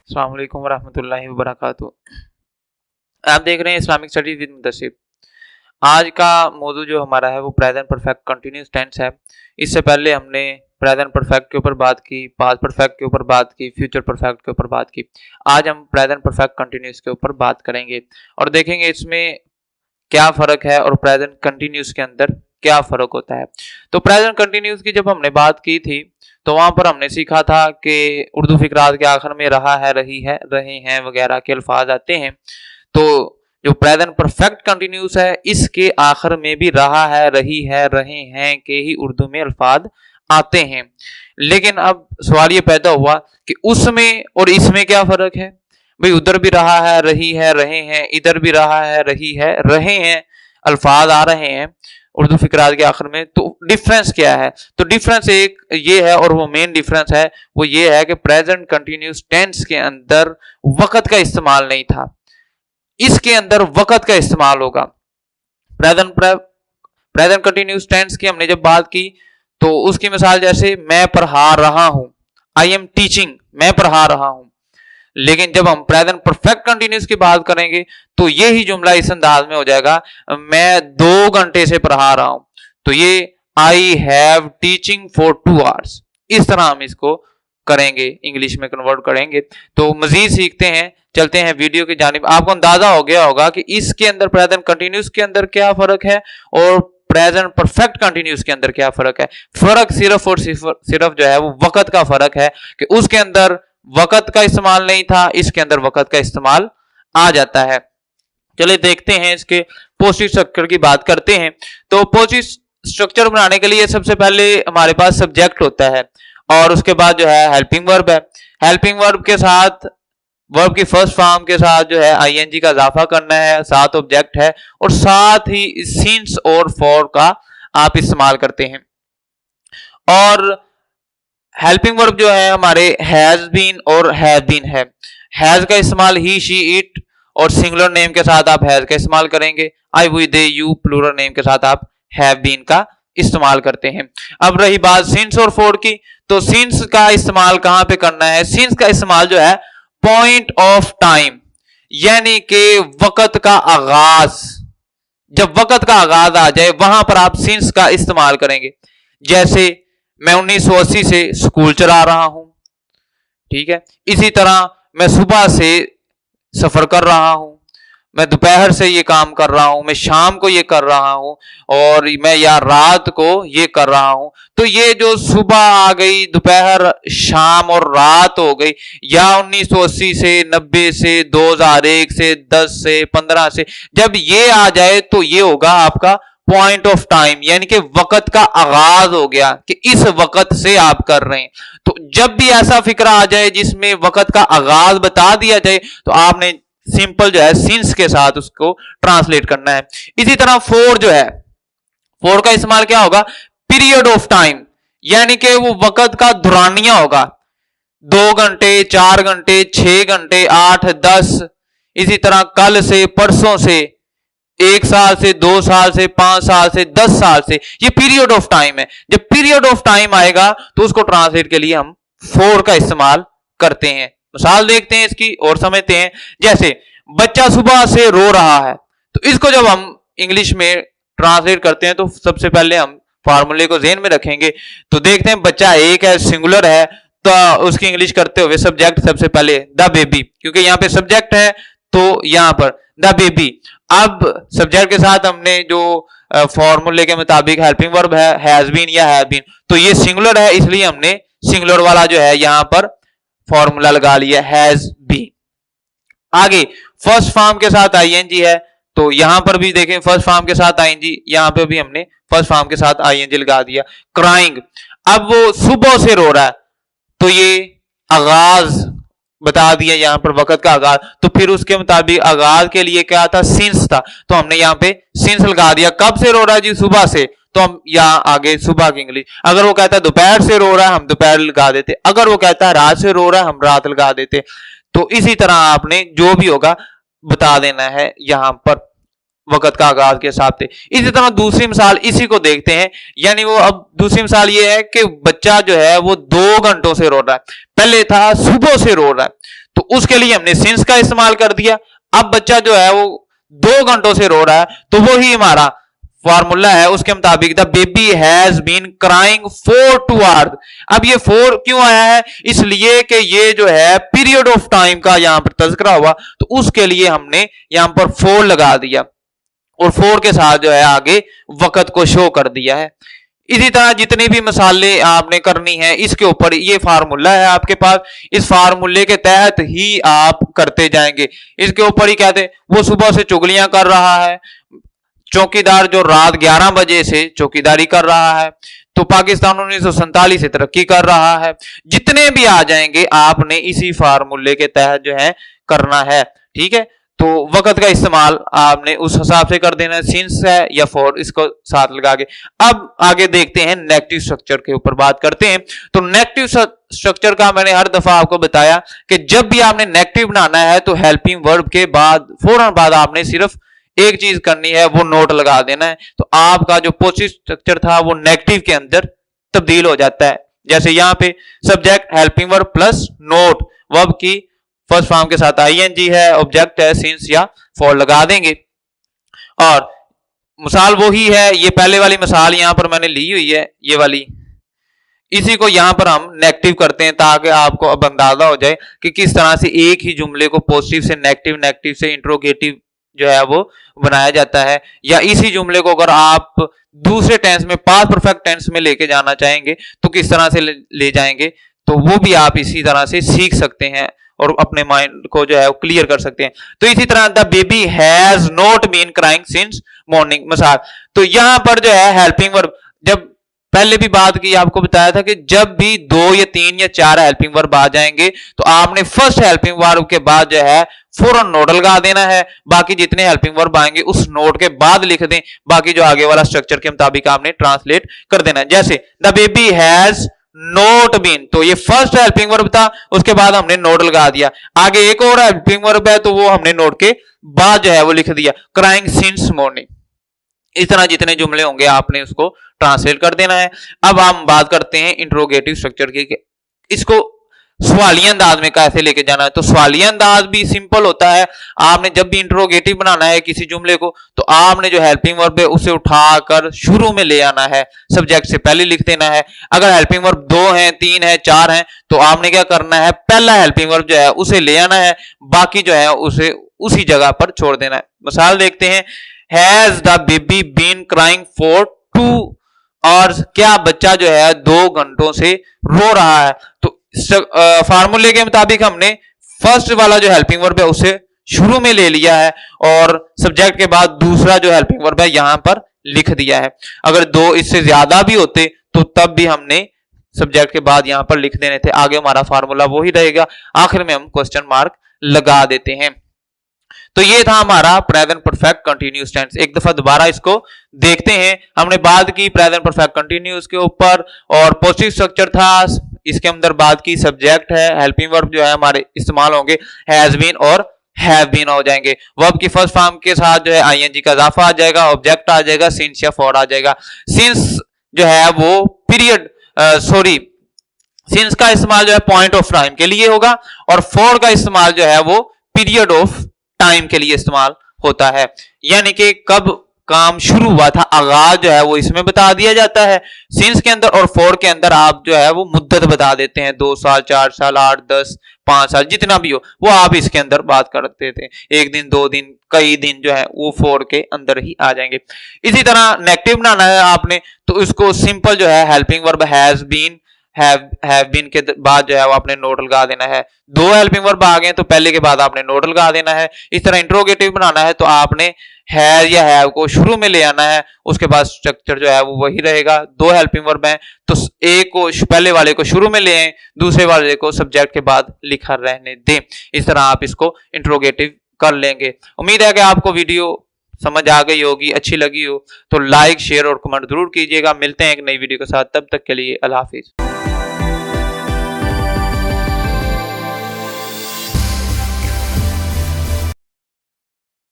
अस्सलाम वालेकुम वरहमतुल्लाहि वबरकातुहू। आप देख रहे हैं इस्लामिक स्टडीज विद मुदस्सिर। आज का मौजू जो हमारा है वो प्रेजेंट परफेक्ट कंटिन्यूस टेंस है। इससे पहले हमने प्रेजेंट परफेक्ट के ऊपर बात की, पास्ट परफेक्ट के ऊपर बात की, फ्यूचर परफेक्ट के ऊपर बात की। आज हम प्रेजेंट परफेक्ट कंटिन्यूस के ऊपर बात करेंगे और देखेंगे इसमें क्या फर्क है और प्रेजेंट कंटिन्यूस के अंदर क्या फर्क होता है। तो प्रेजेंट कंटिन्यूस की जब हमने बात की थी तो वहां पर हमने सीखा था कि उर्दू फिक्रात के आखिर में रहा है, रही है, रहे हैं वगैरह के अल्फाज आते हैं। तो जो प्रेजेंट परफेक्ट कंटिन्यूस है इसके आखिर में भी रहा है, रही है, रहे हैं के ही उर्दू में अल्फाज आते हैं। लेकिन अब सवाल ये पैदा हुआ कि उसमें और इसमें क्या फर्क है। भाई उधर भी रहा है, रही है, रहे हैं, इधर भी रहा है, रही है, रहे हैं अल्फाज आ रहे हैं उर्दू फिक्रात के आखिर में। तो डिफरेंस क्या है? तो डिफरेंस एक ये है और वो मेन डिफरेंस है वो ये है कि प्रेजेंट कंटिन्यूस टेंस के अंदर वक्त का इस्तेमाल नहीं था, इसके अंदर वक्त का इस्तेमाल होगा। प्रेजेंट कंटिन्यूस टेंस की हमने जब बात की तो उसकी मिसाल जैसे मैं पढ़ा रहा हूं, आई एम टीचिंग, मैं पढ़ा रहा हूं। लेकिन जब हम प्रेजेंट परफेक्ट कंटिन्यूस की बात करेंगे तो ये ही जुमला इस अंदाज में हो जाएगा, मैं 2 घंटे से पढ़ा रहा हूं। तो ये I have teaching for 2 hours, इस तरह हम इसको करेंगे, इंग्लिश में कन्वर्ट करेंगे। तो मजीद सीखते हैं, चलते हैं वीडियो की जानिब। आपको अंदाजा हो गया होगा कि इसके अंदर प्रेजेंट कंटिन्यूस के अंदर क्या फर्क है और प्रेजेंट परफेक्ट कंटिन्यूस के अंदर क्या फर्क है। फर्क सिर्फ और सिर्फ जो है वो वक्त का फर्क है कि उसके अंदर वक्त का इस्तेमाल नहीं था, इसके अंदर वक्त का इस्तेमाल आ जाता है। चलिए देखते हैं, इसके पोजिटिव स्ट्रक्चर की बात करते हैं। तो पोजिटिव स्ट्रक्चर बनाने के लिए सबसे पहले हमारे पास सब्जेक्ट होता है और उसके बाद जो है हेल्पिंग वर्ब है। हेल्पिंग वर्ब के साथ वर्ब की फर्स्ट फॉर्म के साथ जो है आईएनजी का इजाफा करना है, साथ ऑब्जेक्ट है और साथ ही सिंस और फॉर का आप इस्तेमाल करते हैं। और हेल्पिंग वर्ब जो है हमारे हैज बीन और हैव बीन है। हैज का इस्तेमाल ही, शी, इट और सिंगुलर नेम के साथ आप हैज का इस्तेमाल करेंगे। I, we, they, you plural name के साथ आप हैव बीन का इस्तेमाल करते हैं। अब रही बात सिंस और फॉर की, तो सिंस का इस्तेमाल कहां पे करना है? सिंस का इस्तेमाल जो है पॉइंट ऑफ टाइम, यानी कि वक्त का आगाज, जब वक्त का आगाज आ जाए वहां पर आप सिंस का इस्तेमाल करेंगे। जैसे मैं 1980 से स्कूल चला रहा हूं, ठीक है। इसी तरह मैं सुबह से सफर कर रहा हूं, मैं दोपहर से ये काम कर रहा हूं, मैं शाम को ये कर रहा हूं और मैं या रात को ये कर रहा हूं। तो ये जो सुबह आ गई, दोपहर, शाम और रात हो गई, या 1980 से, 90 से, 2001 से, 10 से, 15 से, जब ये आ जाए तो ये होगा आपका पॉइंट ऑफ टाइम, यानी कि वक्त का आगाज हो गया कि इस वक्त से आप कर रहे हैं। तो जब भी ऐसा फिक्रा आ जाए जिसमें वक्त का आगाज बता दिया जाए तो आपने सिंपल जो है सिंस के साथ उसको ट्रांसलेट करना है। इसी तरह फॉर जो है, फॉर का इस्तेमाल क्या होगा? पीरियड ऑफ टाइम, यानी कि वो वक्त का दुरानिया होगा। 2 घंटे, 4 घंटे, 6 घंटे, 8, 10, इसी तरह कल से, परसों से, 1 साल से, 2 साल से, 5 साल से, 10 साल से, ये पीरियड ऑफ टाइम है। जब पीरियड ऑफ टाइम आएगा तो उसको ट्रांसलेट के लिए हम फॉर का इस्तेमाल करते हैं। मिसाल देखते हैं इसकी और समझते हैं। जैसे बच्चा सुबह से रो रहा है, तो इसको जब हम इंग्लिश में ट्रांसलेट करते हैं तो सबसे पहले हम फार्मूले को ज़हन में रखेंगे। तो देखते हैं बच्चा एक है, सिंगुलर है, तो उसकी इंग्लिश करते हुए सब्जेक्ट सबसे पहले द बेबी, क्योंकि यहां पे सब्जेक्ट है तो यहां पर द बेबी। अब सब्जेक्ट के साथ हमने जो फॉर्मूले के मुताबिक हेल्पिंग वर्ब है, हैज बीन या हैव बीन, तो ये सिंगुलर है इसलिए हमने सिंगुलर वाला जो है यहां पर फॉर्मूला लगा लिया, हैज बीन। आगे फर्स्ट फॉर्म के साथ आईएनजी है, तो यहां पर भी देखें फर्स्ट फॉर्म के साथ आईएनजी, यहां पे भी हमने फर्स्ट फॉर्म के साथ आईएनजी लगा दिया। क्राइंग, अब वो सुबह से रो रहा है तो ये आगाज बता दिया यहां पर वक्त का आगाज, तो फिर उसके मुताबिक आगाज के लिए क्या था? सिंस था, तो हमने यहां पे सिंस लगा दिया। कब से रो रहा है जी? सुबह से, तो हम यहां आगे सुबह की इंग्लिश। अगर वो कहता है दोपहर से रो रहा है हम दोपहर लगा देते, अगर वो कहता है रात से रो रहा है हम रात लगा देते। तो इसी तरह आपने जो भी होगा बता देना है यहां पर वक्त का आगाज के हिसाब से। इसी तरह दूसरी मिसाल इसी को देखते हैं, यानी वो अब दूसरी मिसाल ये है कि बच्चा जो है वो 2 घंटों से रो रहा है, पहले था सुबह से रो रहा है, तो उसके लिए हमने सिंस का इस्तेमाल कर दिया। अब बच्चा जो है वो 2 घंटों से रो रहा है, तो वो ही हमारा फॉर्मूला है, उसके मुताबिक the baby has been crying for 2 hours. अब ये 4 क्यों आया है? इसलिए कि ये जो है पीरियड ऑफ टाइम का यहां पर तज़किरा हुआ, तो उसके लिए हमने यहां पर 4 लगा दिया और 4 के साथ जो है आगे वक्त को शो कर दिया है। इसी तरह जितनी भी मिसालें आपने करनी है इसके ऊपर ये फार्मूला है आपके पास, इस फार्मूले के तहत ही आप करते जाएंगे। इसके ऊपर ही कहते वो सुबह से चुगलियां कर रहा है, चौकीदार जो रात 11 बजे से चौकीदारी कर रहा है, तो पाकिस्तान 1947 से तरक्की कर रहा है। जितने भी आ जाएंगे आपने इसी फार्मूले के तहत जो है करना है, ठीक है। तो वक्त का इस्तेमाल आपने उस हिसाब से कर देना है, सिंस है या फॉर, इसको साथ लगा के। अब आगे देखते हैं नेगेटिव स्ट्रक्चर के ऊपर बात करते हैं। तो नेगेटिव स्ट्रक्चर का मैंने हर दफा आपको बताया कि जब भी आपने नेगेटिव बनाना है तो हेल्पिंग वर्ब के बाद फौरन बाद आपने सिर्फ एक चीज करनी है, वो नोट लगा देना है। तो आपका जो पॉजिटिव स्ट्रक्चर था वो नेगेटिव के अंदर तब्दील हो जाता है। जैसे यहां पे subject helping verb plus note, verb की फर्स्ट फॉर्म के साथ आईएनजी है, ऑब्जेक्ट है सिंस या फॉर लगा देंगे। और मिसाल वही है, ये पहले वाली मिसाल यहां पर मैंने ली हुई है, ये वाली, इसी को यहां पर हम नेगेटिव करते हैं ताकि आपको अब अंदाजा हो जाए कि किस तरह से एक ही जुमले को पॉजिटिव से नेगेटिव, नेगेटिव से इंट्रोगेटिव जो है वो बनाया जाता है। या इसी जुमले को अगर आप दूसरे टेंस में, पास्ट परफेक्ट टेंस में लेके जाना चाहेंगे तो किस तरह से ले जाएंगे, तो वो भी आप इसी तरह से सीख सकते हैं और अपने माइंड को जो है वो क्लियर कर सकते हैं। तो इसी तरह the baby has not been crying since morning मिसाल। तो यहां पर जो है हेल्पिंग वर्ब, जब पहले भी बात की, आपको बताया था कि जब भी 2 या 3 या 4 हेल्पिंग वर्ब आ जाएंगे तो आपने फर्स्ट हेल्पिंग वर्ब के बाद जो है फौरन नोट लगा देना है। बाकी जितने हेल्पिंग वर्ब आएंगे उस नोट के बाद लिख दें, बाकी जो आगे वाला स्ट्रक्चर के मुताबिक आपने ट्रांसलेट कर देना है। जैसे the baby has not been, तो ये फर्स्ट हेल्पिंग वर्ब था, उसके बाद हमने नोट लगा दिया। आगे एक और हेल्पिंग वर्ब है तो वो हमने नोट के बाद जो है वो लिख दिया, क्राइंग सिंस मॉर्निंग। इस तरह जितने जुमले होंगे आपने उसको ट्रांसलेट कर देना है। अब हम बात करते हैं इंट्रोगेटिव स्ट्रक्चर की, इसको सवालिया अंदाज में कैसे लेके जाना है। तो सवालिया अंदाज भी सिंपल होता है। आपने जब भी इंट्रोगेटिव बनाना है किसी जुमले को, तो आपने जो हेल्पिंग वर्ब है उसे उठाकर शुरू में ले आना है, सब्जेक्ट से पहले लिख देना है। अगर हेल्पिंग वर्ब 2 है, 3 है, 4 है, तो आपने क्या करना है, पहला हेल्पिंग वर्ब जो है उसे ले आना है, बाकी जो है उसे उसी जगह पर छोड़ देना है। मिसाल देखते हैं, has the baby been crying for 2 hours, क्या बच्चा जो है 2 घंटों से रो रहा है। तो फार्मूले के मुताबिक हमने फर्स्ट वाला जो हेल्पिंग वर्ब है उसे शुरू में ले लिया है और सब्जेक्ट के बाद दूसरा जो हेल्पिंग वर्ब है यहां पर लिख दिया है। अगर 2 इससे ज्यादा भी होते तो तब भी हमने सब्जेक्ट के बाद यहां पर लिख देने थे, आगे हमारा फार्मूला वही रहेगा, आखिर में हम क्वेश्चन मार्क लगा देते हैं। तो ये था हमारा प्रेजेंट परफेक्ट कंटिन्यूअस टेंस। एक दफा दोबारा इसको देखते हैं। हमने बात की प्रेजेंट परफेक्ट कंटिन्यूअस के ऊपर और पॉजिटिव स्ट्रक्चर था, इसके अंदर बात की सब्जेक्ट है, हेल्पिंग वर्ब जो है हमारे इस्तेमाल होंगे हैज बीन और हैव बीन हो जाएंगे। वर्ब की फर्स्ट फॉर्म के साथ जो है आईएनजी का इजाफा आ जाएगा, ऑब्जेक्ट आ जाएगा, सिंस या फॉर आ जाएगा। सिंस जो है वो पीरियड सिंस का इस्तेमाल जो है पॉइंट ऑफ टाइम के लिए होगा और फॉर का इस्तेमाल जो है वो पीरियड ऑफ टाइम के लिए इस्तेमाल होता है, यानी कि कब काम शुरू हुआ था, आगाज जो है वो इसमें बता दिया जाता है सिंस के अंदर, और फॉर के अंदर आप जो है वो मुद्दत बता देते हैं, 2 साल, 4 साल, 8, 10, 5 साल, जितना भी हो वो आप इसके अंदर बात करते थे। 1 दिन, 2 दिन, कई दिन जो है वो फॉर के अंदर ही आ जाएंगे। इसी तरह नेगेटिव बनाना है आपने तो इसको सिंपल जो है helping verb has been, have been के बाद जो है वो आपने नोट लगा देना है। 2 हेल्पिंग वर्ब आ गए तो पहले के बाद आपने नोट लगा देना है। इस तरह इंट्रोगेटिव बनाना है तो आपने हैज या हैव को शुरू में ले आना है, उसके बाद स्ट्रक्चर जो है वो वही रहेगा। 2 हेल्पिंग वर्ब हैं तो एक को पहले वाले को शुरू में ले आए, दूसरे वाले को सब्जेक्ट के बाद लिखा रहने दें। इस तरह आप इसको इंट्रोगेटिव कर लेंगे। उम्मीद है कि आपको वीडियो समझ आ गई होगी, अच्छी लगी हो तो लाइक, शेयर और कमेंट जरूर कीजिएगा। मिलते हैं एक नई वीडियो के साथ, तब तक के लिए अल्लाह हाफिज।